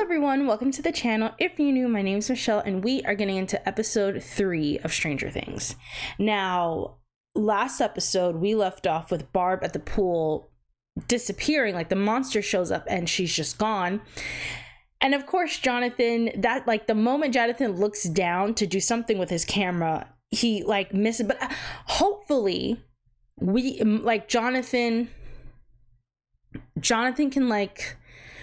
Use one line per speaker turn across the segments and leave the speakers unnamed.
everyone, welcome to the channel. If you're new, my name is Michelle and we are getting into episode 3 of Stranger Things. Now, last episode we left off with Barb at the pool disappearing, like the monster shows up and she's just gone. And of course Jonathan, that like the moment Jonathan looks down to do something with his camera, he like misses, but hopefully we like Jonathan can like,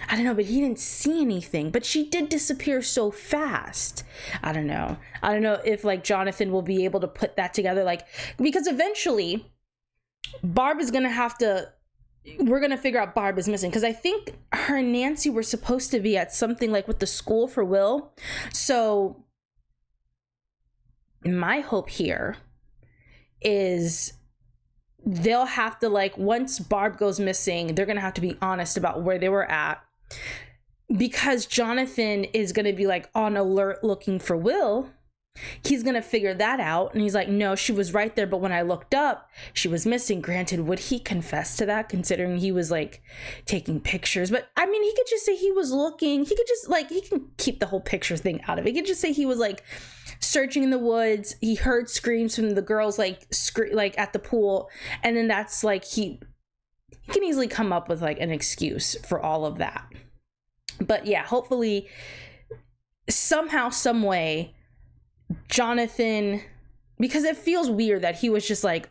I don't know, but he didn't see anything, but she did disappear so fast. I don't know if like Jonathan will be able to put that together, like, because eventually Barb is gonna have to, we're gonna figure out Barb is missing, because I think her and Nancy were supposed to be at something like with the school for Will. So my hope here is they'll have to, like, once Barb goes missing, they're gonna have to be honest about where they were at, because Jonathan is gonna be like on alert looking for Will. He's gonna figure that out and he's like, no, she was right there, but when I looked up she was missing. Granted, would he confess to that considering he was like taking pictures? But I mean, he could just say he was looking. He could just like, he can keep the whole picture thing out of it. He could just say he was like searching in the woods, he heard screams from the girls like like at the pool, and then that's like he can easily come up with like an excuse for all of that. But yeah, hopefully somehow, some way, Jonathan, because it feels weird that he was just like,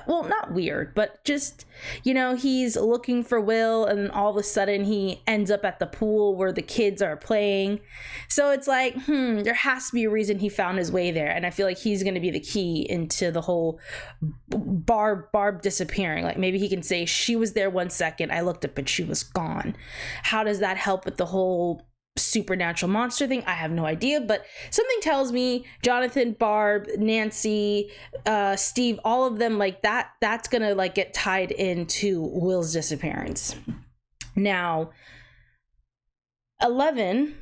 well, not weird, but just, you know, he's looking for Will and all of a sudden he ends up at the pool where the kids are playing. So it's like, there has to be a reason he found his way there. And I feel like he's going to be the key into the whole Barb disappearing. Like maybe he can say she was there 1 second, I looked up and she was gone. How does that help with the whole supernatural monster thing? I have no idea, but something tells me Jonathan, Barb, Nancy, Steve, all of them, like that's gonna like get tied into Will's disappearance. Now 11,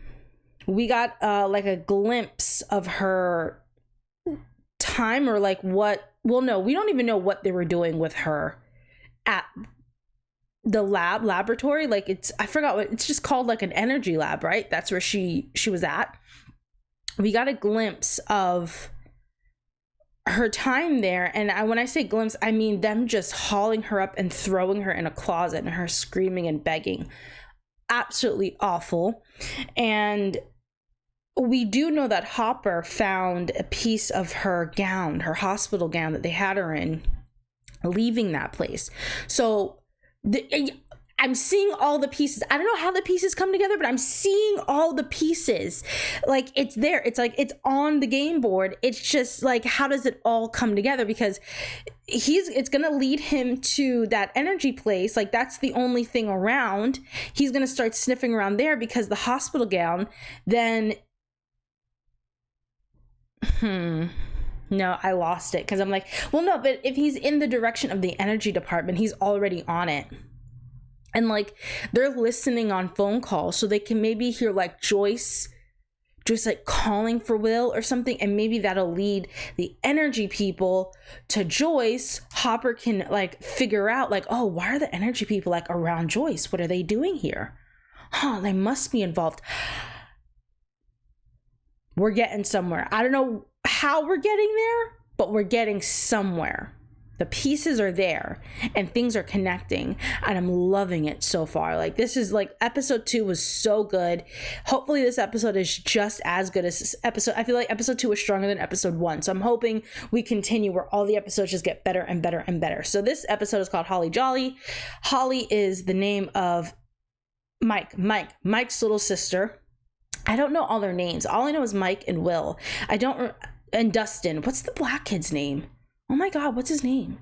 we got like a glimpse of her time, or like what, well, no, we don't even know what they were doing with her at the laboratory. Like it's, I forgot what it's just called, like an energy lab, right? That's where she was at. We got a glimpse of her time there, and when I say glimpse, I mean them just hauling her up and throwing her in a closet and her screaming and begging. Absolutely awful. And we do know that Hopper found a piece of her gown, her hospital gown that they had her in, leaving that place. So I'm seeing all the pieces. I don't know how the pieces come together, but I'm seeing all the pieces. Like it's there. It's like it's on the game board. It's just like, how does it all come together? Because it's gonna lead him to that energy place. Like that's the only thing around. He's gonna start sniffing around there because the hospital gown. Then no, I lost it because I'm like, well, no, but if he's in the direction of the energy department, he's already on it. And like they're listening on phone calls, so they can maybe hear like Joyce like calling for Will or something, and maybe that'll lead the energy people to Joyce. Hopper can like figure out like, oh, why are the energy people like around Joyce? What are they doing here? They must be involved. We're getting somewhere. I don't know how we're getting there, but we're getting somewhere. The pieces are there and things are connecting, and I'm loving it so far. Like this is like, episode 2 was so good. Hopefully this episode is just as good as this episode. I feel like episode 2 was stronger than episode 1, so I'm hoping we continue where all the episodes just get better and better and better. So this episode is called Holly Jolly. Holly is the name of Mike's little sister. I don't know all their names. All I know is Mike and Will. And Dustin. What's the black kid's name? Oh my God, what's his name?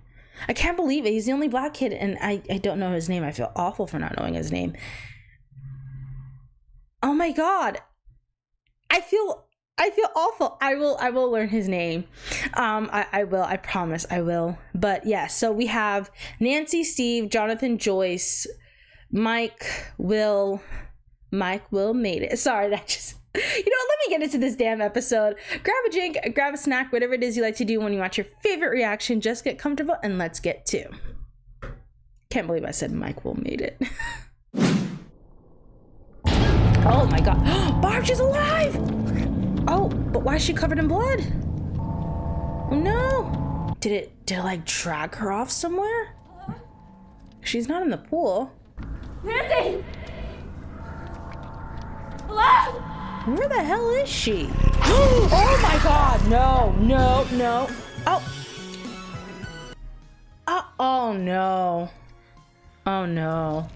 I can't believe it. He's the only black kid and I don't know his name. I feel awful for not knowing his name. Oh my God. I feel awful. I will learn his name. I will. I promise I will. But yeah, so we have Nancy, Steve, Jonathan, Joyce, Mike, Will made it. Sorry, that just, you know, let me get into this damn episode. Grab a drink, grab a snack, whatever it is you like to do when you watch your favorite reaction. Just get comfortable and let's get to. Can't believe I said Mike Will made it. Oh my god. Barb, she's alive! Oh, but why is she covered in blood? Oh no! Did it like drag her off somewhere? She's not in the pool.
Nancy! Hello?
Where the hell is she? Oh my god, no. Oh. Oh no. Oh no.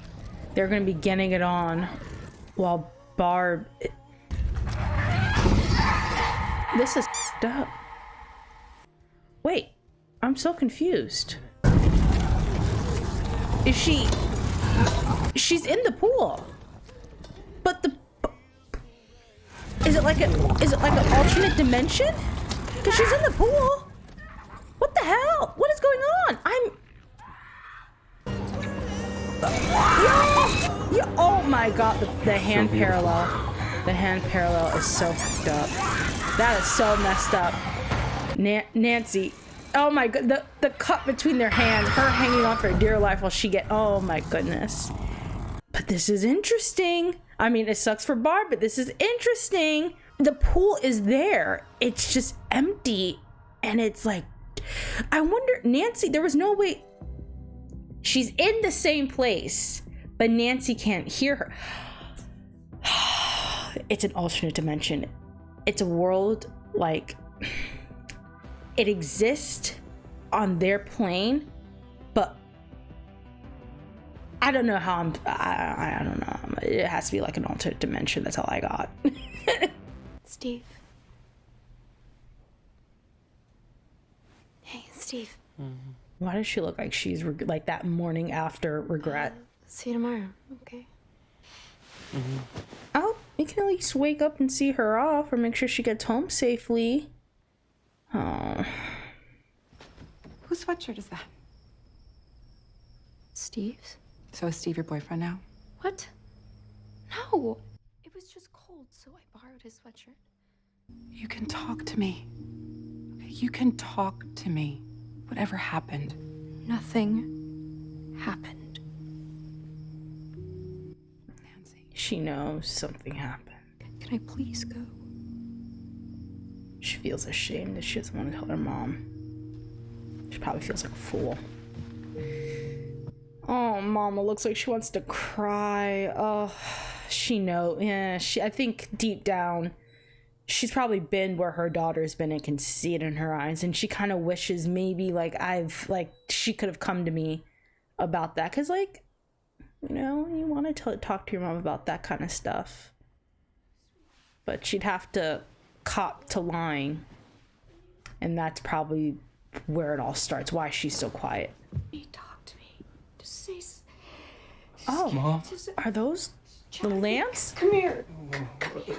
They're gonna be getting it on while Barb... This is f***ed up. Wait, I'm so confused. Is she... She's in the pool. But the... Is it like an alternate dimension? Because she's in the pool. What the hell? What is going on? Yeah, oh my god, the hand parallel. The hand parallel is so f***ed up. That is so messed up. Nancy. Oh my god, the cut between their hands, her hanging on for dear life while she oh my goodness. But this is interesting. I mean, it sucks for Barb, but this is interesting. The pool is there. It's just empty. And it's like, I wonder, Nancy, there was no way. She's in the same place, but Nancy can't hear her. It's an alternate dimension. It's a world, like, it exists on their plane, but I don't know how I don't know. It has to be like an alternate dimension. That's all I got.
Steve. Hey, Steve.
Mm-hmm.
Why does she look like she's like that morning after regret?
See you tomorrow, okay?
Mm-hmm.
Oh, we can at least wake up and see her off or make sure she gets home safely. Oh.
Whose sweatshirt is that?
Steve's?
So is Steve your boyfriend now?
What? No. It was just cold, so I borrowed his sweatshirt.
You can talk to me. Okay, you can talk to me. Whatever happened?
Nothing happened.
Nancy.
She knows something happened.
Can I please go?
She feels ashamed that she doesn't want to tell her mom. She probably feels like a fool. Oh, Mama looks like she wants to cry. Oh, she knows. Yeah, I think deep down, she's probably been where her daughter's been and can see it in her eyes. And she kind of wishes maybe she could have come to me about that. Cause you want to talk to your mom about that kind of stuff. But she'd have to cop to lying. And that's probably where it all starts. Why she's so quiet.
Talk to me. Just say.
Oh,
Mom?
are those the lamps?
Come here.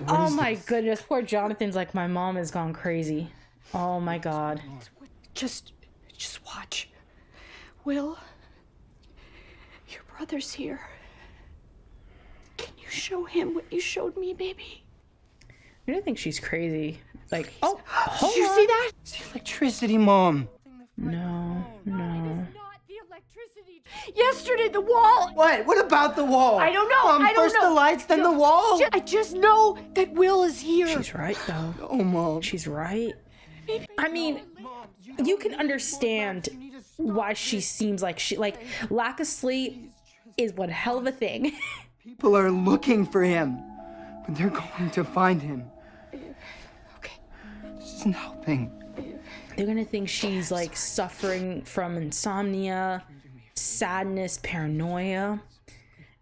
Oh my goodness, poor Jonathan's like, my mom has gone crazy. Oh my god.
Just watch. Will, your brother's here. Can you show him what you showed me, baby?
I don't think she's crazy. Like, oh, hold
Did you
on.
see that?
It's the electricity, Mom.
No.
Yesterday, the wall.
What? What about the wall?
I don't know.
Mom,
I don't
first
know.
the lights, then the wall.
I just know that Will is here.
She's right though.
Oh, Mom.
She's right. I mean, you can understand why she seems like lack of sleep is one hell of a thing.
People are looking for him, but they're going to find him.
Okay.
This isn't helping.
They're gonna think she's like suffering from insomnia, sadness, paranoia,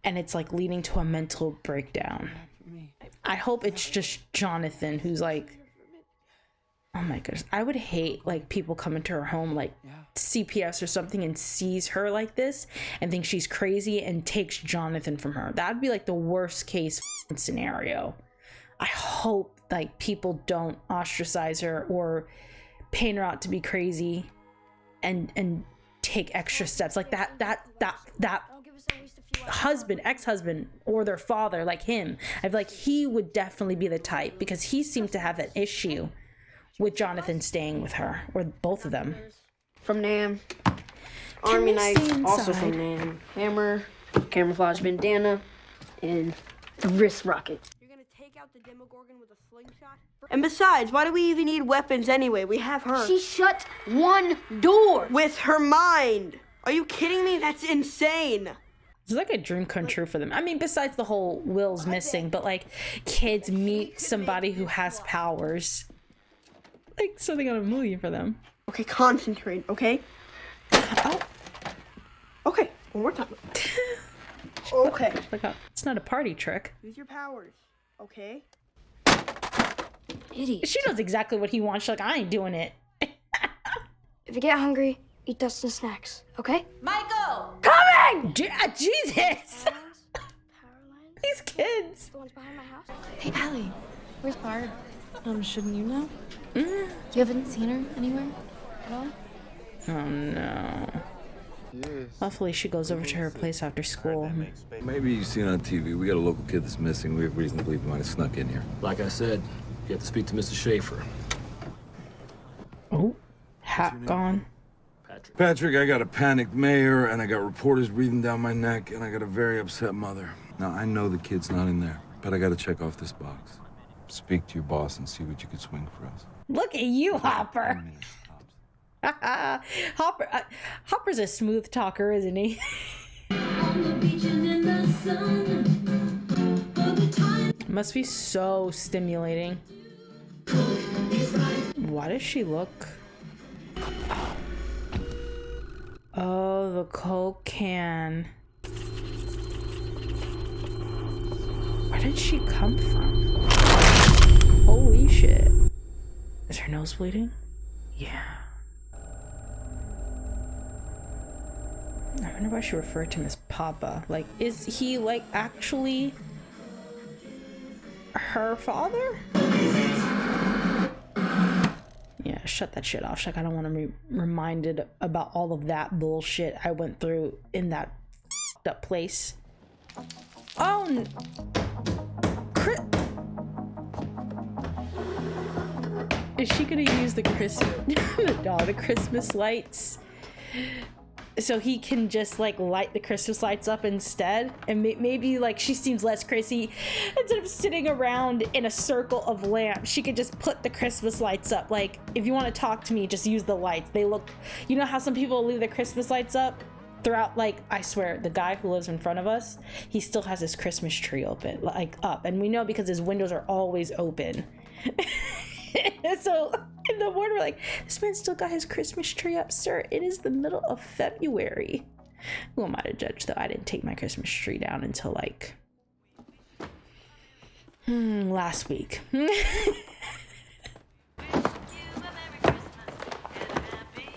and it's like leading to a mental breakdown. I hope it's just Jonathan who's like, oh my goodness, I would hate like people come into her home like CPS or something and sees her like this and thinks she's crazy and takes Jonathan from her. That'd be like the worst case scenario. I hope like people don't ostracize her or paint her out to be crazy and take extra steps like that husband, ex-husband, or their father, like him. I feel like he would definitely be the type because he seems to have an issue with Jonathan staying with her, or both of them.
From Nam. Army knife, also from Nam. Hammer, camouflage bandana, and the wrist rocket. out the Demogorgon with a slingshot? And besides, why do we even need weapons anyway? We have her.
She shut one door.
With her mind. Are you kidding me? That's insane.
It's like a dream come true for them. I mean, besides the whole Will's missing, but like kids meet somebody who has powers. Like something on a movie for them.
Okay, concentrate, okay?
Oh.
Okay, one more time. Okay.
Look up. It's not a party trick.
Use your powers, okay?
Idiot.
She knows exactly what he wants. She's like, I ain't doing it.
If you get hungry, eat Dustin's snacks, okay?
Michael!
Coming!
Jesus!
Power lines?
These kids.
The ones behind my house?
Hey, Allie. Where's Barb? Shouldn't you know?
Mm.
You haven't seen her anywhere at all?
Oh no. Hopefully she goes over to her place after school.
Maybe you've seen on TV. We got a local kid that's missing. We have reason to believe he might have snuck in here.
Like I said, you have to speak to Mrs. Schaefer.
Oh, hat gone.
Patrick, I got a panicked mayor, and I got reporters breathing down my neck, and I got a very upset mother. Now, I know the kid's not in there, but I got to check off this box. Speak to your boss and see what you could swing for us.
Look at you, Hopper. Hopper's a smooth talker, isn't he? Must be so stimulating. Why does she look? Oh, the Coke can. Where did she come from? Holy shit. Is her nose bleeding? Yeah. I wonder why she referred to him as Papa. Like, is he, like, actually her father? Yeah, shut that shit off. She's like, I don't want to be reminded about all of that bullshit I went through in that f***ed up place. Oh, is she gonna use the the Christmas lights? So he can just like light the Christmas lights up instead, and maybe like she seems less crazy. Instead of sitting around in a circle of lamps, she could just put the Christmas lights up. Like, if you want to talk to me, just use the lights. They look, you know how some people leave the Christmas lights up throughout, like, I swear, the guy who lives in front of us, he still has his Christmas tree open, like up, and we know because his windows are always open. So in the morning, we're like, this man still got his Christmas tree up, sir. It is the middle of February. Who am I to judge, though? I didn't take my Christmas tree down until like last week.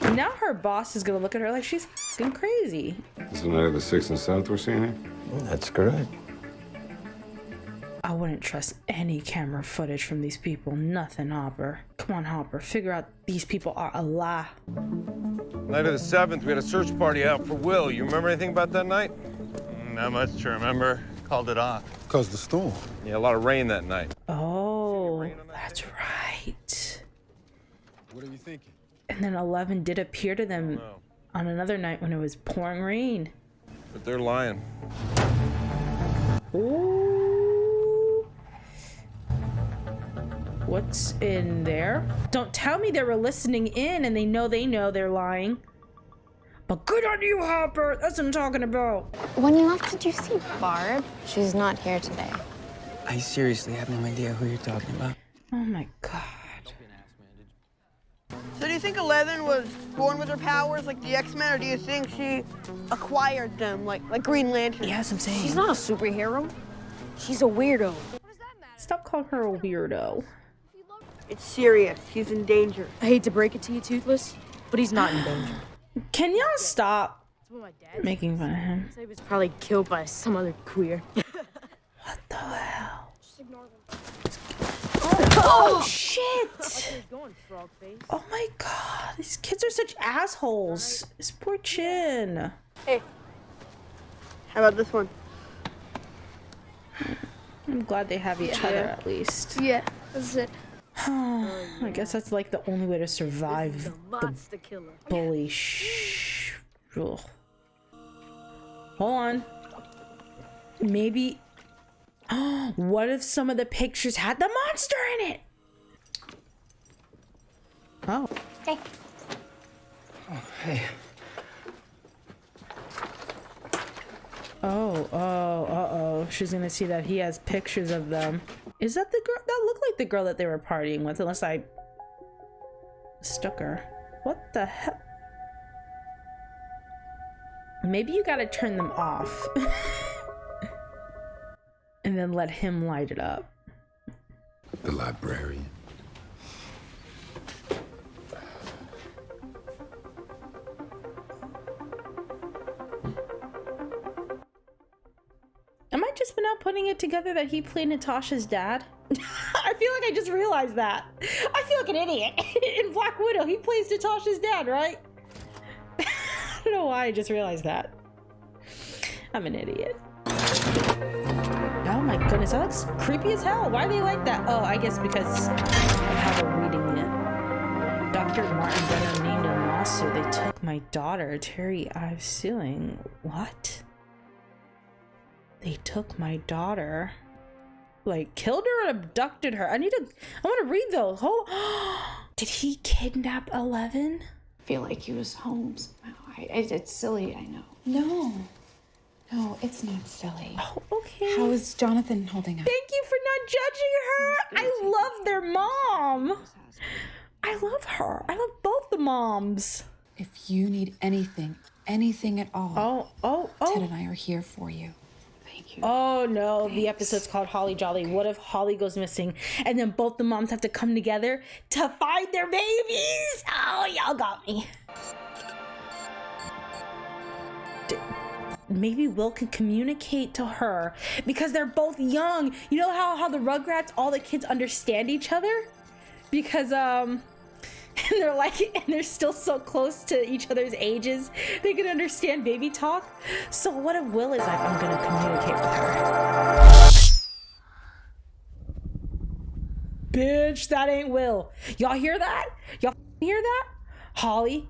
Now her boss is gonna look at her like she's fucking crazy.
This is night of the 6th and 7th we're seeing here?
That's correct.
I wouldn't trust any camera footage from these people. Nothing, Hopper. Come on, Hopper. Figure out these people are a lie.
Night of the 7th, we had a search party out for Will. You remember anything about that night?
Not much to remember. Called it off.
Because the storm.
Yeah, a lot of rain that night.
Oh, that's right.
What are you thinking?
And then 11 did appear to them on another night when it was pouring rain.
But they're lying.
Ooh. What's in there? Don't tell me they were listening in and they know they're lying. But good on you, Hopper. That's what I'm talking about.
When you left, did you see Barb? She's not here today.
I seriously have no idea who you're talking about.
Oh my God.
So do you think 11 was born with her powers like the X-Men, or do you think she acquired them like Green Lantern?
Yeah, that's what I'm saying.
She's not a superhero. She's a weirdo.
Stop calling her a weirdo.
It's serious. He's in danger.
I hate to break it to you, Toothless, but he's not in danger.
Can y'all stop
My dad
making fun of him?
he was probably killed by some other queer.
What the hell?
Just ignore them.
Oh shit!
Going, frog face.
Oh my God, these kids are such assholes. This poor Chin.
Hey, how about this one?
I'm glad they have each other at least.
Yeah, that's it.
I guess that's like the only way to survive the
Monster killer.
bully. Ugh. Hold on. Maybe. What if some of the pictures had the monster in it? Oh.
Hey.
Oh, hey.
Oh, she's gonna see that he has pictures of them. Is that the girl? That looked like the girl that they were partying with, unless I stuck her. What the hell? Maybe you gotta turn them off. And then let him light it up.
The librarian.
Am I just now putting it together that he played Natasha's dad? I feel like I just realized that. I feel like an idiot. In Black Widow, he plays Natasha's dad, right? I don't know why I just realized that. I'm an idiot. Oh my goodness, that looks creepy as hell. Why are they like that? Oh, I guess because of how they're reading it. Dr. Martin Brenner named a lawsuit. They took my daughter, Terry Ives, suing. What? They took my daughter. Like, killed her or abducted her? I want to read those. Hold on. Did he kidnap 11?
I feel like he was home somehow. It's silly, I know. No, it's not silly.
Oh, okay.
How is Jonathan holding up?
Thank you for not judging her. I love their mom. I love her. I love both the moms.
If you need anything at all,
Oh.
Ted and I are here for you. Thank you.
Oh no, the episode's called Holly Jolly. What if Holly goes missing and then both the moms have to come together to find their babies? Oh, y'all got me. Maybe Will can communicate to her because they're both young. You know how the Rugrats, all the kids understand each other? Because and they're still so close to each other's ages, they can understand baby talk. So what if Will is like, I'm gonna communicate with her? Bitch, that ain't Will. Y'all hear that? Y'all hear that? Holly,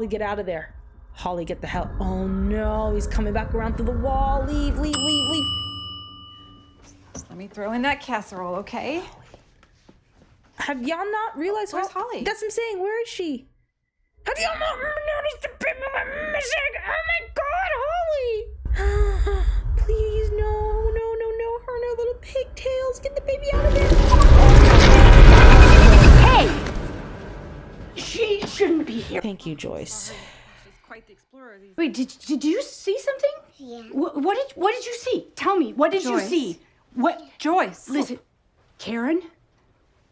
get out of there. Holly, get the hell. Oh no, he's coming back around through the wall. Leave.
Just let me throw in that casserole, okay?
Have y'all not realized
Where's Holly?
That's what I'm saying. Where is she? Have y'all not noticed the baby went missing? Oh my God, Holly! Please, no, her and her little pigtails. Get the baby out of there.
Hey! She shouldn't be here.
Thank you, Joyce.
Quite the explorer.
Wait, did you see something?
Yeah.
What did you see? Tell me. What did you
Joyce.
see? What?
Joyce.
Listen, Karen.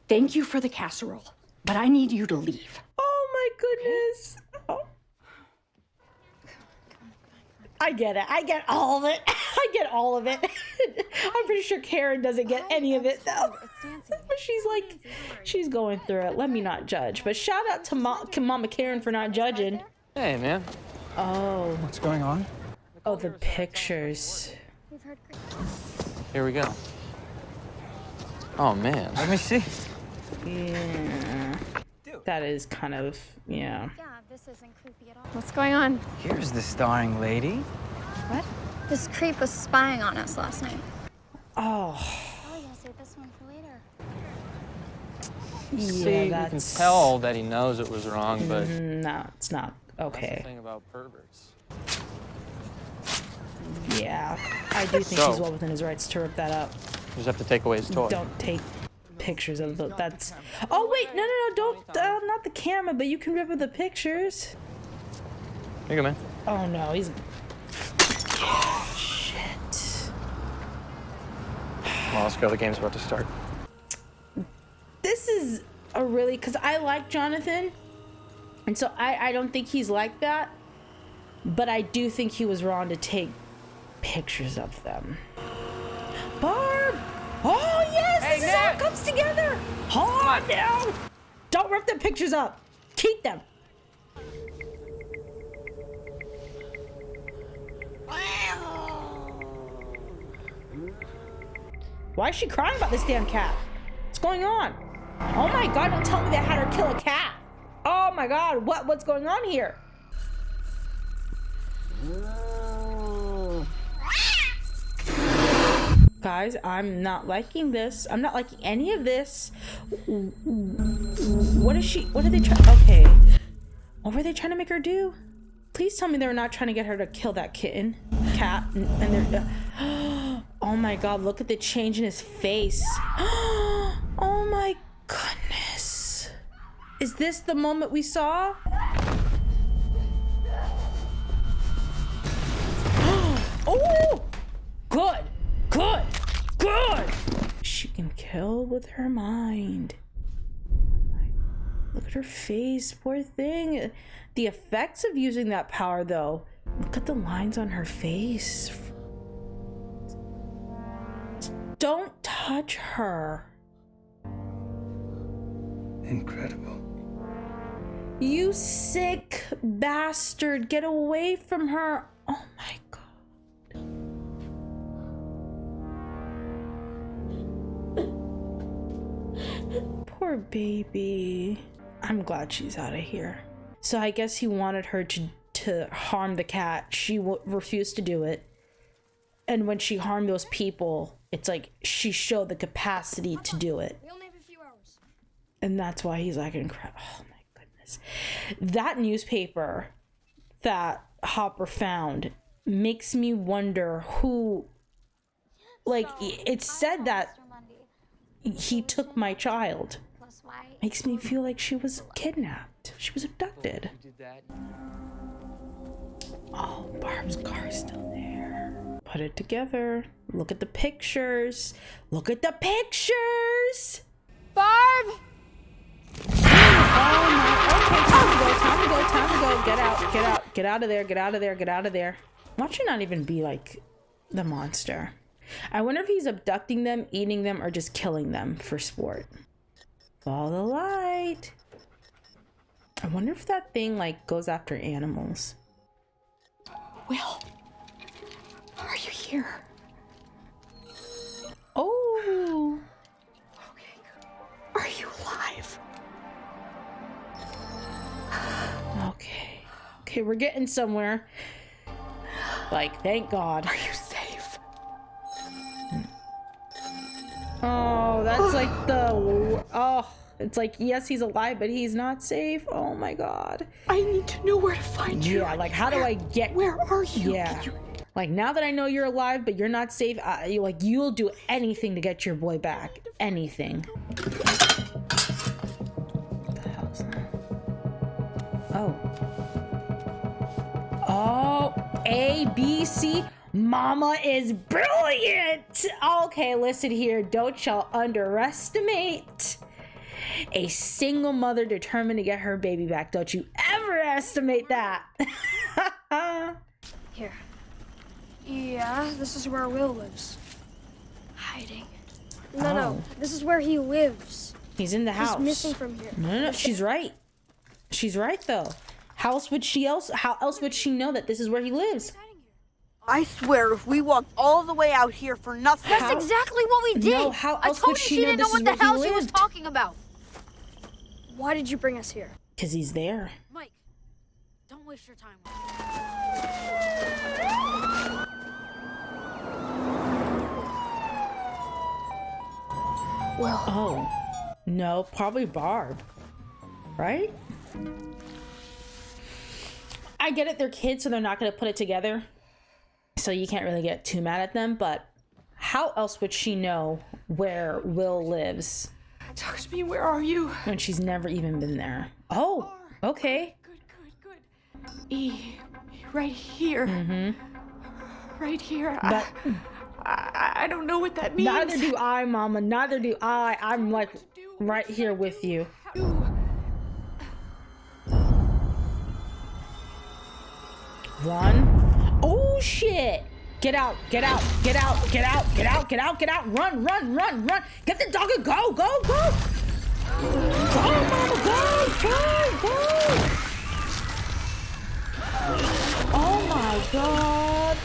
Thank you for the casserole, but I need you to leave.
Oh my goodness. Oh. I get it. I get all of it. I'm pretty sure Karen doesn't get any of it though. But she's going through it. Let me not judge. But shout out to Mama Karen for not judging.
Hey, man.
Oh.
What's going on?
Oh, the pictures.
Here we go. Oh, man.
Let me see.
Yeah. That is kind of, yeah.
Yeah, this isn't creepy at all.
What's going on?
Here's the starring lady.
What?
This creep was spying on us last night.
Oh.
Oh, yeah, save this one for later.
See, you can tell that he knows it was wrong, but
No, it's not.
that's the
Okay.
thing about perverts.
Yeah. I do think he's well within his rights to rip that up.
You just have to take away his toy.
Don't take pictures of the, that's. Oh wait, no, don't, not the camera, but you can rip up the pictures.
Here you go, man.
Oh no, he's. Shit.
Well, let's go. The game's about to start.
This is a really, because I like Jonathan, and so I don't think he's like that, but I do think he was wrong to take pictures of them. Barb! Oh yes,
Hey,
this is how
Nat!
it comes together. Hold on down. Don't rip the pictures up. Keep them. Why is she crying about this damn cat? What's going on? Oh my God, don't tell me they had her kill a cat. Oh my God, what's going on here? God, Guys, I'm not liking this. I'm not liking any of this. What are they trying? Okay. What were they trying to make her do? Please tell me they were not trying to get her to kill that cat. And they're, oh my God, look at the change in his face. Oh my goodness. Is this the moment we saw? Oh, good. She can kill with her mind. Look at her face, poor thing. The effects of using that power, though. Look at the lines on her face. Don't touch her.
Incredible.
You sick bastard. Get away from her. Oh my God. Poor baby. I'm glad she's out of here. So I guess he wanted her to harm the cat. She refused to do it. And when she harmed those people, it's like she showed the capacity to do it.
We only have a few hours.
And that's why he's like incredible. Oh my goodness. That newspaper that Hopper found makes me wonder who, like, it said that he took my child. Makes me feel like she was kidnapped. She was abducted. Oh, Barb's car is still there. Put it together. Look at the pictures. Look at the pictures.
Barb!
Oh my, okay, time to go. Get out of there. Watch her not even be like the monster. I wonder if he's abducting them, eating them, or just killing them for sport. Follow the light. I wonder if that thing like goes after animals.
Will, are you here?
Oh.
Okay, good. Are you alive?
Okay, we're getting somewhere. Like, thank God.
Are you safe?
Oh, that's like the... Oh, it's like, yes, he's alive, but he's not safe. Oh my God.
I need to know where to find you.
Yeah, like, how do I get...
Where are you?
Yeah. Like, now that I know you're alive, but you're not safe, you'll do anything to get your boy back. Anything. What the hell's that? Oh. Oh, A, B, C. Mama is brilliant. Okay, listen here. Don't y'all underestimate a single mother determined to get her baby back. Don't you ever estimate that.
Here. Yeah, this is where Will lives. Hiding. No, this is where he lives.
He's in the house.
He's missing from here.
No, she's right. She's right though. How else would she know that this is where he lives?
I swear, if we walked all the way out here for nothing...
That's exactly what we did!
No, how else
I told
would
you
she
she
know
didn't know
this
what
is
the
where he
hell she was
lived?
talking about. Why did you bring us here?
Because he's there.
Mike, don't waste your time.
Will.
Oh. No, probably Barb. Right? I get it, they're kids, so they're not going to put it together. So you can't really get too mad at them, but how else would she know where Will lives?
Talk to me, where are you?
When she's never even been there. Oh, okay.
Good. E, right here.
Mm-hmm.
Right here.
But
I don't know what that means.
neither do I, Mama. Neither do I. I'm like right here with you. Run. Oh shit. Get out. Run. Get the dog and go. Go, Mama, go. Oh my God.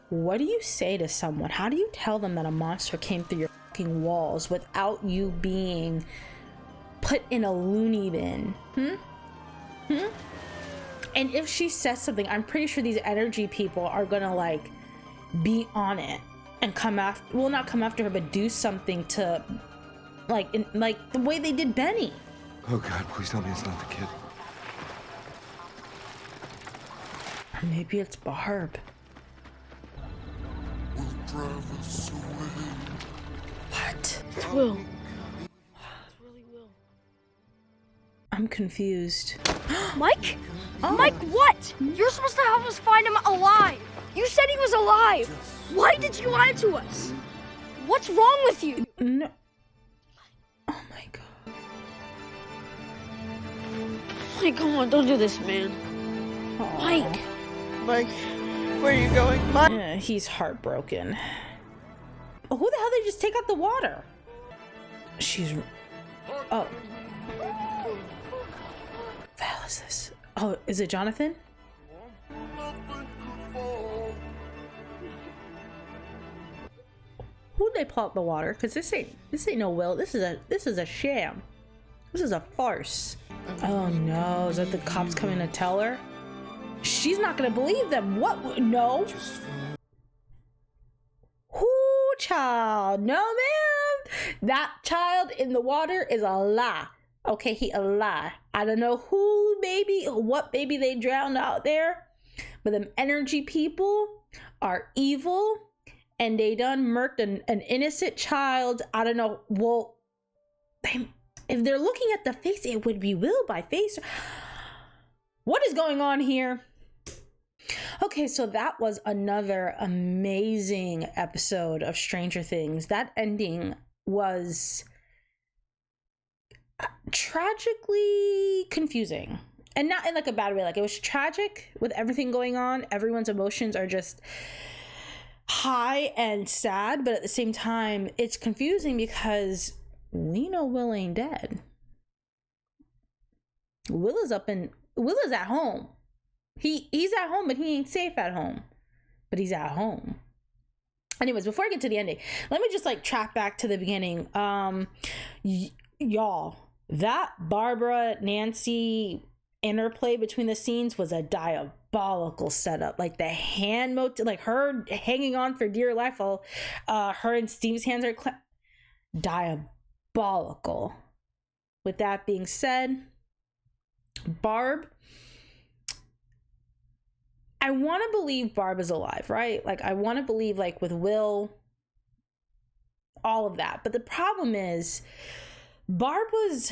What do you say to someone? How do you tell them that a monster came through your fucking walls without you being put in a loony bin? And if she says something, I'm pretty sure these energy people are gonna like be on it and come after, well, not come after her, but do something to, like, like the way they did Benny.
Oh God, please tell me it's not the kid.
Or maybe it's Barb. What?
It's Will. It's really Will.
I'm confused.
Mike?
Oh.
Mike, what? You're supposed to help us find him alive. You said he was alive. Why did you lie to us? What's wrong with you?
No. Oh my God.
Mike, come on, don't do this, man.
Aww.
Mike, where are you going? Mike?
Yeah, he's heartbroken. Oh, who the hell did just take out the water? She's... Oh. What the hell is this? Oh, is it Jonathan? Who'd they pull out the water? Because this ain't no Will. This is a sham. This is a farce. Oh no, is that the cops coming to tell her? She's not gonna believe them. What? No. Who child? No, ma'am. That child in the water is a lie. Okay, he a lie. I don't know who baby, what baby they drowned out there, but them energy people are evil, and they done murked an innocent child. I don't know. Well, if they're looking at the face, it would be Will by face. What is going on here? Okay, so that was another amazing episode of Stranger Things. That ending was tragically confusing, and not in like a bad way. Like, it was tragic with everything going on. Everyone's emotions are just high and sad, but at the same time it's confusing because we know Will ain't dead. Will is at home. He's at home, but he ain't safe at home, but he's at home. Anyways, before I get to the ending, let me just like track back to the beginning. Y'all, that Barbara Nancy interplay between the scenes was a diabolical setup. Like the hand motive, like her hanging on for dear life while her and Steve's hands are diabolical. With that being said, Barb, I want to believe Barb is alive, right? Like, I want to believe, like, with Will, all of that. But the problem is, Barb was,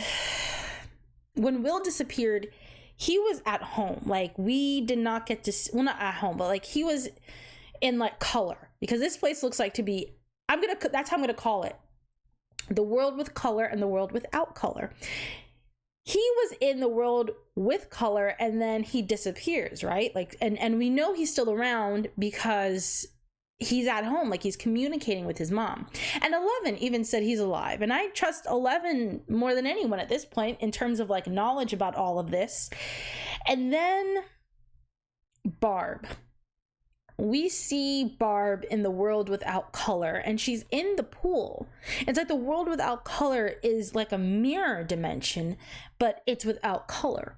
when Will disappeared, he was at home. Like, we did not get to, well, not at home, but like, he was in like color, because this place looks like to be, that's how I'm gonna call it, the world with color and the world without color. He was in the world with color, and then he disappears, right? Like, and we know he's still around because he's at home, like he's communicating with his mom. And 11 even said he's alive, and I trust 11 more than anyone at this point in terms of like knowledge about all of this. And then Barb. We see Barb in the world without color, and she's in the pool. It's like the world without color is like a mirror dimension, but it's without color,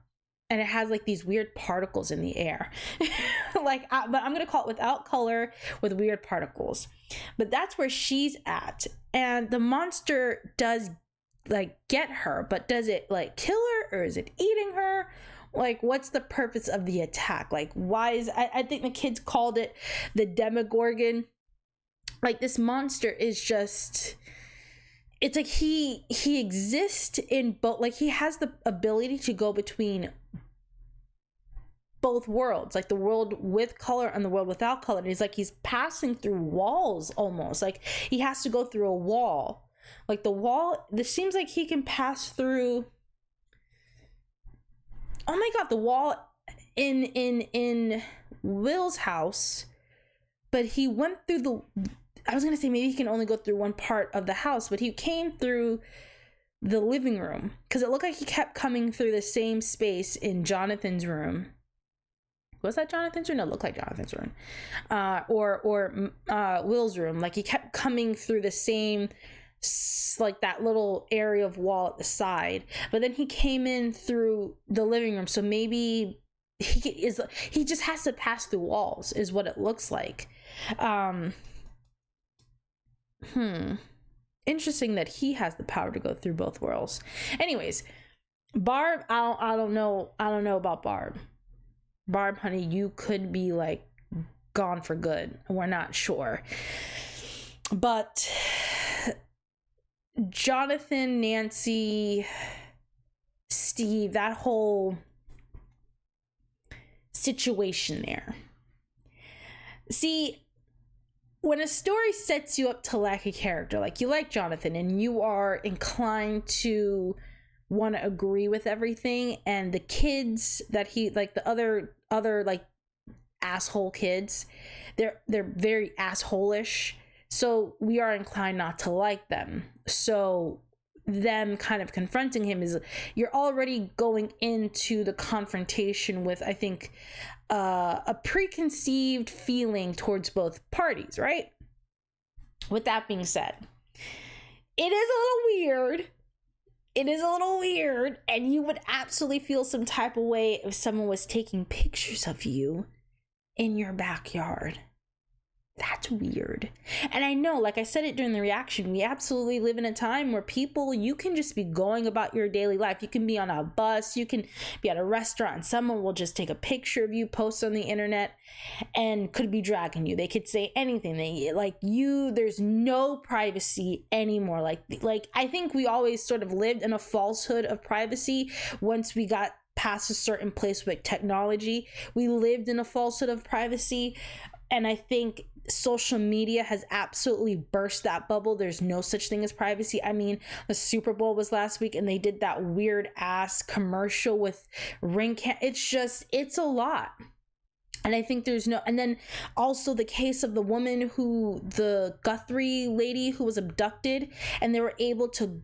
and it has like these weird particles in the air. But I'm gonna call it without color with weird particles. But that's where she's at, and the monster does like get her, but does it like kill her, or is it eating her? Like, what's the purpose of the attack? Like, why is, I think the kids called it the Demogorgon. Like, this monster is just, it's like he exists in both, like he has the ability to go between both worlds, like the world with color and the world without color. And he's like, he's passing through walls almost, like he has to go through a wall. Like the wall, this seems like he can pass through, oh my god, the wall in Will's house, but he went through the, I was gonna say maybe he can only go through one part of the house, but he came through the living room, because it looked like he kept coming through the same space in Jonathan's room. Was that Jonathan's room? No, it looked like Jonathan's room. Or Will's room. Like he kept coming through the same, like that little area of wall at the side, but then he came in through the living room. So maybe he just has to pass through walls is what it looks like. Interesting that he has the power to go through both worlds. Anyways, Barb, I don't know about Barb. Barb, honey, you could be like gone for good. We're not sure. But Jonathan, Nancy, Steve, that whole situation there. See, when a story sets you up to like a character, like you like Jonathan and you are inclined to want to agree with everything, and the kids that he like, the other like asshole kids, they're very asshole-ish, so we are inclined not to like them. So them kind of confronting him is, you're already going into the confrontation with, I think, a preconceived feeling towards both parties, right? With that being said, it is a little weird. It is a little weird, and you would absolutely feel some type of way if someone was taking pictures of you in your backyard. That's weird. And I know, like I said it during the reaction, we absolutely live in a time where people, you can just be going about your daily life. You can be on a bus, you can be at a restaurant, and someone will just take a picture of you, post on the internet, and could be dragging you. They could say anything. There's no privacy anymore. Like I think we always sort of lived in a falsehood of privacy. Once we got past a certain place with technology, we lived in a falsehood of privacy. And I think social media has absolutely burst that bubble. There's no such thing as privacy. I mean, the Super Bowl was last week and they did that weird ass commercial with ring cam. It's a lot. And I think and then also the case of the woman the Guthrie lady who was abducted, and they were able to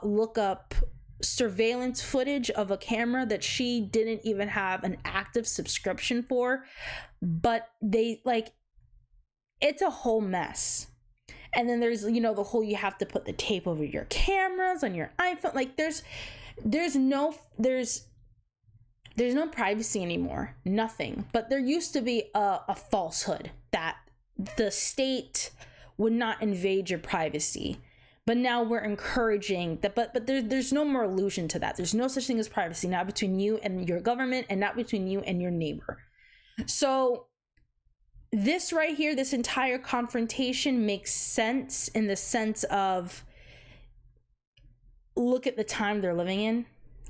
look up surveillance footage of a camera that she didn't even have an active subscription for, but it's a whole mess. And then there's the whole, you have to put the tape over your cameras on your iPhone. Like there's no privacy anymore, nothing. But there used to be a falsehood that the state would not invade your privacy. But now we're encouraging that, but there's no more illusion to that. There's no such thing as privacy, not between you and your government and not between you and your neighbor. So this right here, this entire confrontation makes sense in the sense of, look at the time they're living in.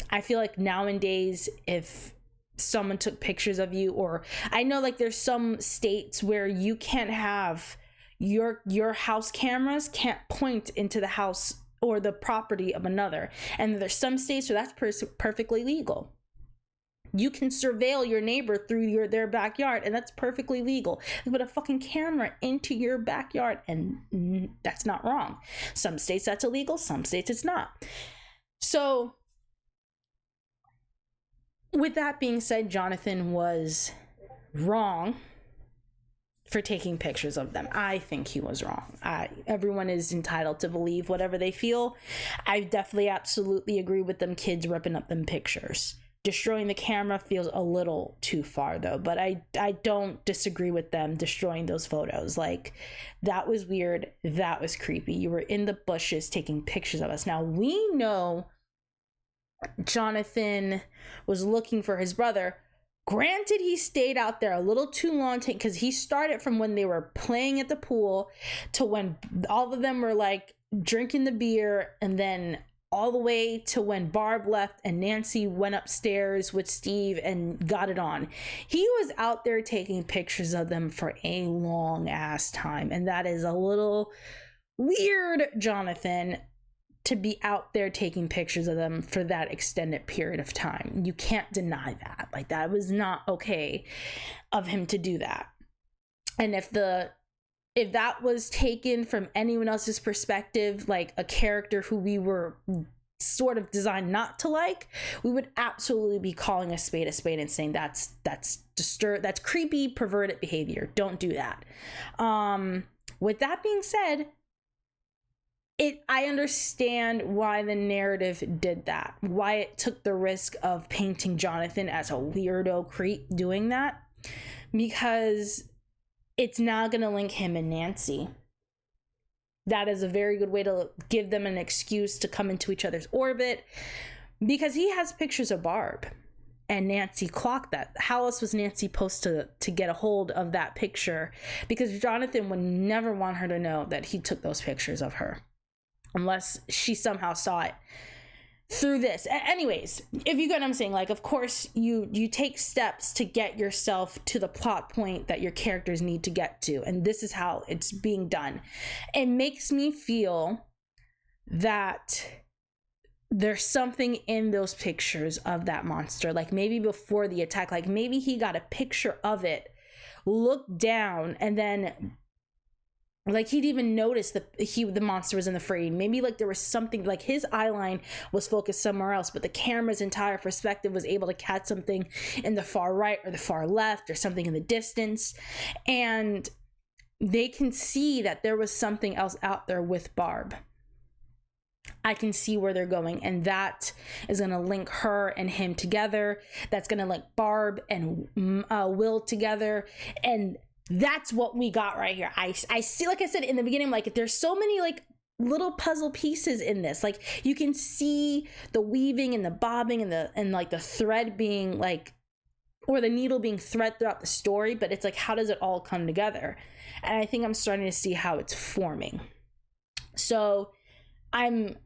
I feel like nowadays, if someone took pictures of you, or I know like there's some states where you can't have your house cameras can't point into the house or the property of another. And there's some states where that's perfectly legal. You can surveil your neighbor through their backyard, and that's perfectly legal. You put a fucking camera into your backyard, and that's not wrong. Some states that's illegal, some states it's not. So with that being said, Jonathan was wrong for taking pictures of them. I think he was wrong. Everyone is entitled to believe whatever they feel. I definitely absolutely agree with them kids ripping up them pictures. Destroying the camera feels a little too far though, but I don't disagree with them destroying those photos. Like, that was weird, that was creepy. You were in the bushes taking pictures of us. Now we know Jonathan was looking for his brother. Granted, he stayed out there a little too long because he started from when they were playing at the pool to when all of them were like drinking the beer, and then all the way to when Barb left and Nancy went upstairs with Steve and got it on. He was out there taking pictures of them for a long ass time, and that is a little weird, Jonathan, to be out there taking pictures of them for that extended period of time. You can't deny that. Like, that was not okay of him to do that. And if that was taken from anyone else's perspective, like a character who we were sort of designed not to like, we would absolutely be calling a spade and saying that's creepy, perverted behavior. Don't do that. With that being said, I understand why the narrative did that, why it took the risk of painting Jonathan as a weirdo creep doing that, because it's now going to link him and Nancy. That is a very good way to give them an excuse to come into each other's orbit, because he has pictures of Barb and Nancy clocked that. How else was Nancy supposed to get a hold of that picture? Because Jonathan would never want her to know that he took those pictures of her, unless she somehow saw it through this. Anyways, if you get what I'm saying, like, of course you take steps to get yourself to the plot point that your characters need to get to, and this is how it's being done. It makes me feel that there's something in those pictures of that monster, like maybe before the attack, like maybe he got a picture of it, looked down, and then like he'd even noticed that the monster was in the frame. Maybe like there was something, like his eye line was focused somewhere else, but the camera's entire perspective was able to catch something in the far right or the far left or something in the distance, and they can see that there was something else out there with Barb. I can see where they're going, and that is going to link her and him together. That's going to link Barb and Will together, and that's what we got right here. I see, like I said in the beginning, like there's so many like little puzzle pieces in this. Like you can see the weaving and the bobbing and like the thread being like, or the needle being thread throughout the story, but it's like, how does it all come together? And I think I'm starting to see how it's forming. So I'm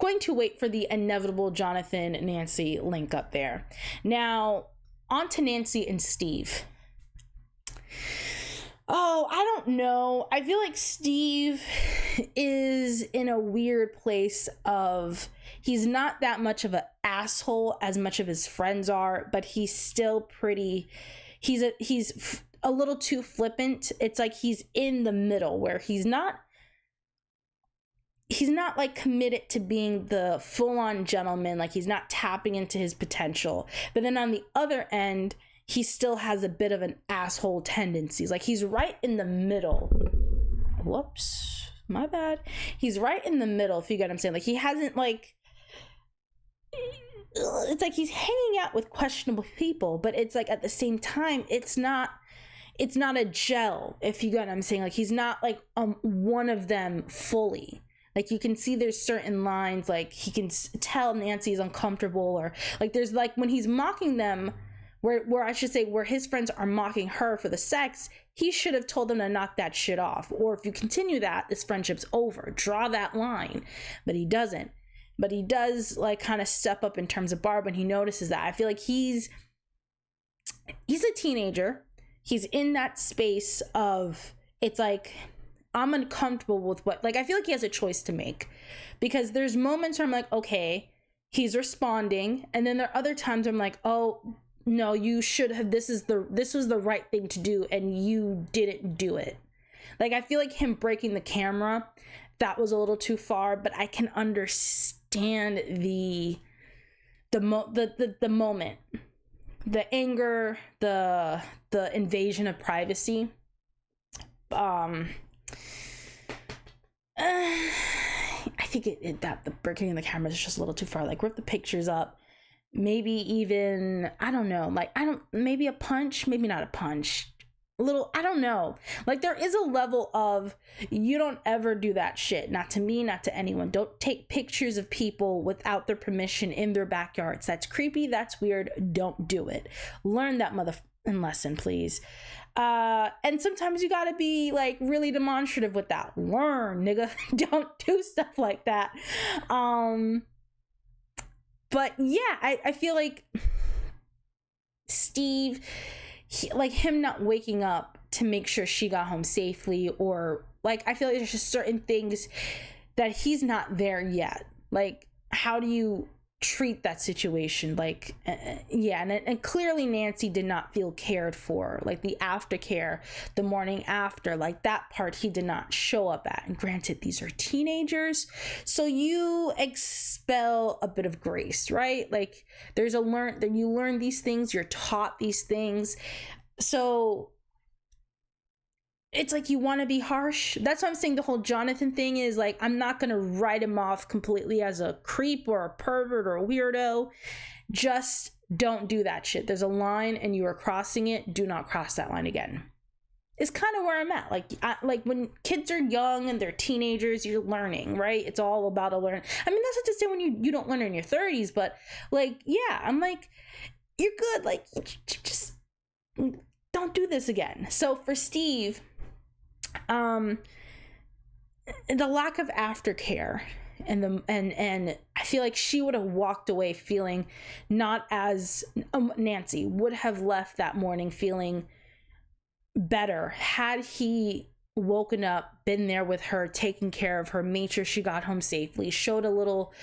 going to wait for the inevitable Jonathan Nancy link up there. Now on to Nancy and Steve. Oh, I don't know. I feel like Steve is in a weird place of, he's not that much of an asshole as much of his friends are, but he's still pretty, he's a little too flippant. It's like he's in the middle where he's not like committed to being the full-on gentleman, like he's not tapping into his potential. But then on the other end, he still has a bit of an asshole tendencies. Like he's right in the middle. Whoops, my bad. He's right in the middle, if you get what I'm saying. Like he hasn't like, it's like he's hanging out with questionable people, but it's like at the same time, it's not a gel, if you get what I'm saying. Like he's not like one of them fully. Like you can see there's certain lines, like he can tell Nancy's uncomfortable, or like there's like when he's mocking them, where I should say where his friends are mocking her for the sex, he should have told them to knock that shit off. Or if you continue that, this friendship's over. Draw that line. But he doesn't. But he does like kind of step up in terms of Barb when he notices that. I feel like he's a teenager. He's in that space of, it's like, I'm uncomfortable with what, like I feel like he has a choice to make, because there's moments where I'm like, okay, he's responding, and then there are other times where I'm like, oh no, you should have, this was the right thing to do and you didn't do it. Like I feel like him breaking the camera, that was a little too far, but I can understand the moment, the anger, the invasion of privacy. I think that the breaking the camera is just a little too far. Like rip the pictures up, maybe even, I don't know, like maybe a punch, maybe not a punch, a little, I don't know. Like there is a level of, you don't ever do that shit, not to me, not to anyone. Don't take pictures of people without their permission in their backyards. That's creepy, that's weird, don't do it. Learn that motherfucking lesson, please. And sometimes you gotta be like really demonstrative with that. Learn, nigga. Don't do stuff like that. But yeah, I feel like Steve, like him not waking up to make sure she got home safely, or like I feel like there's just certain things that he's not there yet. Like how do you treat that situation? Like yeah, and clearly Nancy did not feel cared for, like the aftercare the morning after, like that part he did not show up at. And granted, these are teenagers, so you expel a bit of grace, right? Like there's you learn these things, you're taught these things. So it's like you want to be harsh. That's why I'm saying the whole Jonathan thing is like, I'm not going to write him off completely as a creep or a pervert or a weirdo. Just don't do that shit. There's a line and you are crossing it. Do not cross that line again. It's kind of where I'm at. Like when kids are young and they're teenagers, you're learning, right? It's all about a learn. I mean, that's not to say when you don't learn in your 30s, but like, yeah, I'm like, you're good. Like, just don't do this again. So for Steve, the lack of aftercare and I feel like she would have walked away feeling not as Nancy would have left that morning feeling better had he woken up, been there with her, taken care of her, made sure she got home safely, showed a little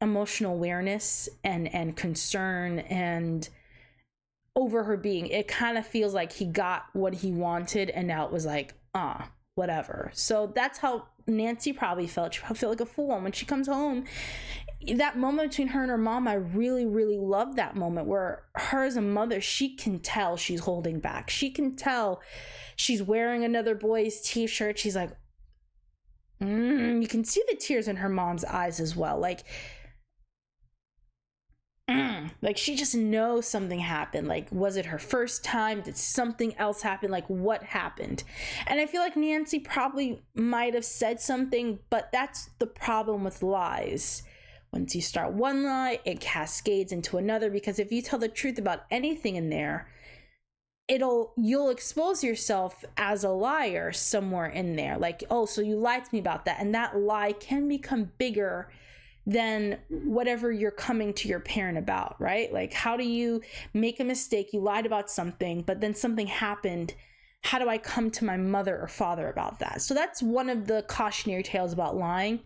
emotional awareness and concern and over her being. It kind of feels like he got what he wanted and now it was like, whatever. So that's how Nancy probably felt. She probably felt like a fool. And when she comes home, that moment between her and her mom, I really, really love that moment where her as a mother, she can tell she's holding back. She can tell she's wearing another boy's t-shirt. She's like, you can see the tears in her mom's eyes as well. Like she just knows something happened. Like, was it her first time? Did something else happen? Like, what happened? And I feel like Nancy probably might have said something, but that's the problem with lies. Once you start one lie, it cascades into another, because if you tell the truth about anything in there, you'll expose yourself as a liar somewhere in there. Like, oh, so you lied to me about that. And that lie can become bigger than whatever you're coming to your parent about, right? Like, how do you make a mistake? You lied about something, but then something happened. How do I come to my mother or father about that? So that's one of the cautionary tales about lying.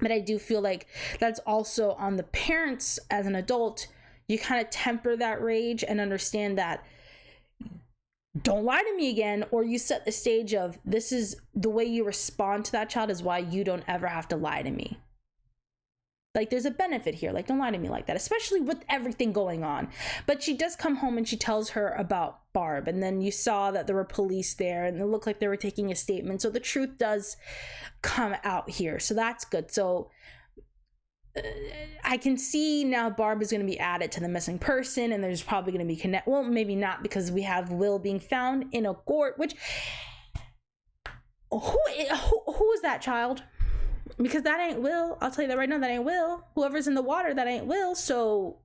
But I do feel like that's also on the parents as an adult. You kind of temper that rage and understand that don't lie to me again, or you set the stage of this is the way you respond to that child is why you don't ever have to lie to me. Like, there's a benefit here. Like, don't lie to me like that, especially with everything going on. But she does come home and she tells her about Barb. And then you saw that there were police there and it looked like they were taking a statement. So the truth does come out here. So that's good. So I can see now Barb is going to be added to the missing person, and there's probably going to be well, maybe not, because we have Will being found in a gourd, which who is that child? Because that ain't Will. I'll tell you that right now, that ain't Will. Whoever's in the water, that ain't Will. So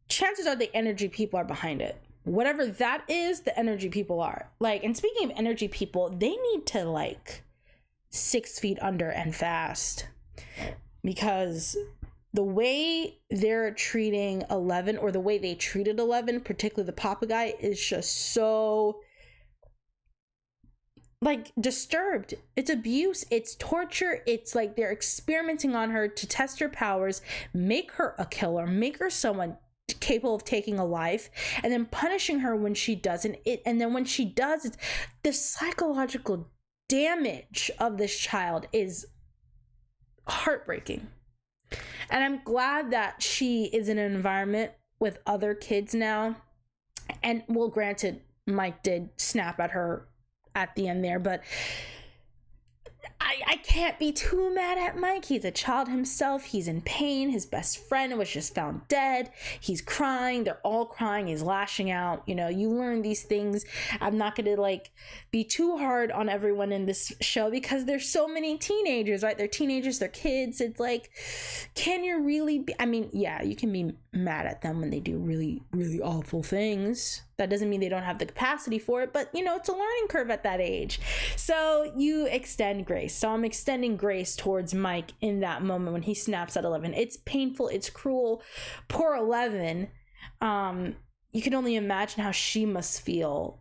chances are the energy people are behind it. Whatever that is, the energy people are. Like, and speaking of energy people, they need to, like, 6 feet under and fast, because the way they're treating 11, or the way they treated 11, particularly the Papa guy, is just so, like, disturbed. It's abuse, it's torture, it's like they're experimenting on her to test her powers, make her a killer, make her someone capable of taking a life, and then punishing her when she doesn't. And then when she does, it's the psychological damage of this child is heartbreaking. And I'm glad that she is in an environment with other kids now. And, well, granted, Mike did snap at her at the end there, but I can't be too mad at Mike. He's a child himself. He's in pain. His best friend was just found dead. He's crying. They're all crying. He's lashing out. You know, you learn these things. I'm not going to, like, be too hard on everyone in this show, because there's so many teenagers, right? They're teenagers, they're kids. It's like, can you really be, I mean, yeah, you can be mad at them when they do really, really awful things. That doesn't mean they don't have the capacity for it, but, you know, it's a learning curve at that age. So you extend grace. So I'm extending grace towards Mike in that moment when he snaps at 11. It's painful. It's cruel. Poor 11. You can only imagine how she must feel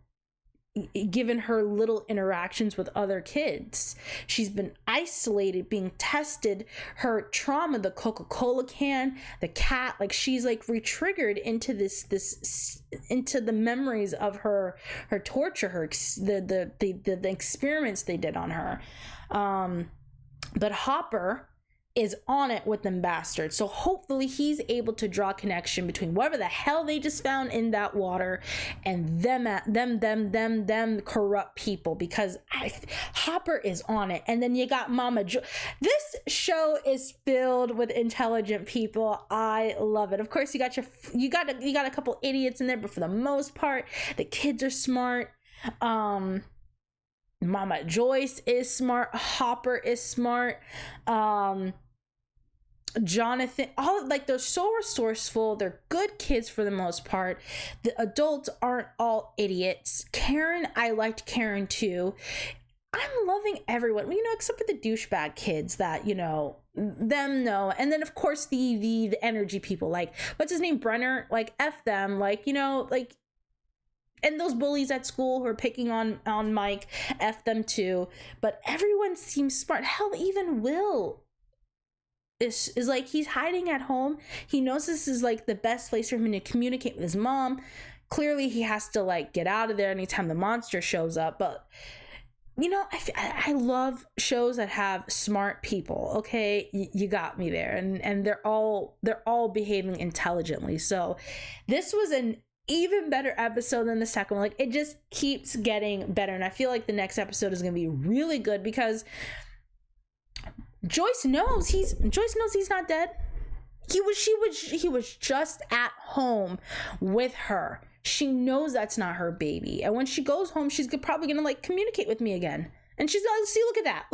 given her little interactions with other kids. She's been isolated, being tested, her trauma, the Coca-Cola can, the cat, like, she's like re-triggered into this into the memories of her torture, the experiments they did on her. But Hopper is on it with them bastards. So hopefully he's able to draw a connection between whatever the hell they just found in that water and them corrupt people, because Hopper is on it. And then you got Mama This show is filled with intelligent people. I love it. Of course, you got a couple idiots in there, but for the most part, the kids are smart. Mama Joyce is smart. Hopper is smart. Jonathan, all like, they're so resourceful. They're good kids for the most part. The adults aren't all idiots. Karen, I liked Karen too. I'm loving everyone, you know, except for the douchebag kids that, you know, them no. And then of course the energy people, like what's his name, Brenner, like F them, like, you know, like, and those bullies at school who are picking on Mike, F them too. But everyone seems smart. Hell, even Will is like, he's hiding at home. He knows this is like the best place for him to communicate with his mom. Clearly he has to like get out of there anytime the monster shows up. But you know, I love shows that have smart people. Okay, you got me there, and they're all behaving intelligently. So this was an even better episode than the second one. Like, it just keeps getting better, and I feel like the next episode is going to be really good because Joyce knows he's not dead. He was just at home with her. She knows that's not her baby, and when she goes home, she's probably gonna like communicate with me again. And she's like, see, look at that,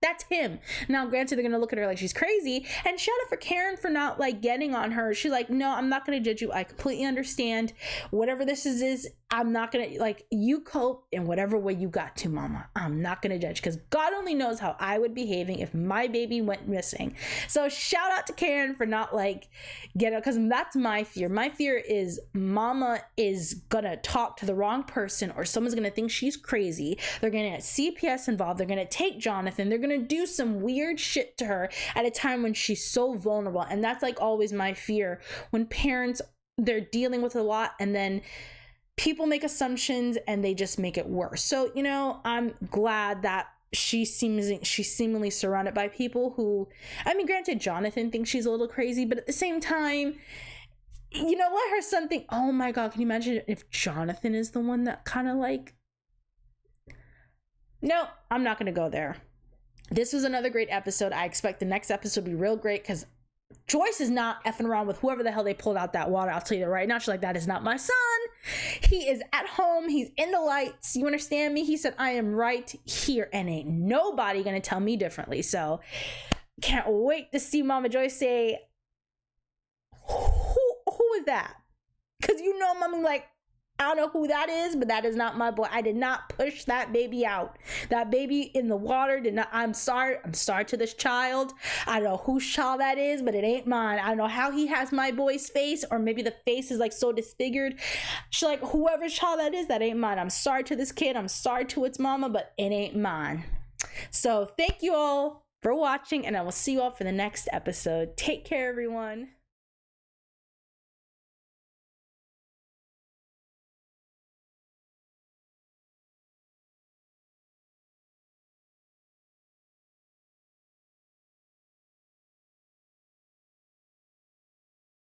that's him. Now granted, they're gonna look at her like she's crazy, and shout out for Karen for not like getting on her. She's like, no, I'm not gonna judge you, I completely understand whatever this is. I'm not gonna, like, you cope in whatever way you got to, mama. I'm not gonna judge, because God only knows how I would be behaving if my baby went missing. So shout out to Karen for not like getting, because that's my fear. My fear is mama is gonna talk to the wrong person, or someone's gonna think she's crazy. They're gonna get CPS involved. They're gonna take Jonathan. They're gonna do some weird shit to her at a time when she's so vulnerable. And that's like always my fear when parents, they're dealing with a lot, and then people make assumptions and they just make it worse. So, you know, I'm glad that she's seemingly surrounded by people who, I mean, granted, Jonathan thinks she's a little crazy, but at the same time, you know, let her son think, oh my God, can you imagine if Jonathan is the one that kind of like, no, I'm not going to go there. This was another great episode. I expect the next episode to be real great, because Joyce is not effing around with whoever the hell they pulled out that water. I'll tell you that right now. She's like, that is not my son. He is at home. He's in the lights. You understand me? He said, I am right here, and ain't nobody gonna tell me differently. So can't wait to see Mama Joyce say, who is that? Because you know, Mommy, like, I don't know who that is, but that is not my boy. I did not push that baby out. That baby in the water did not. I'm sorry to this child. I don't know whose child that is, but it ain't mine. I don't know how he has my boy's face, or maybe the face is like so disfigured. She's like, whoever's child that is, that ain't mine. I'm sorry to this kid. I'm sorry to its mama, but it ain't mine. So thank you all for watching, and I will see you all for the next episode. Take care, everyone.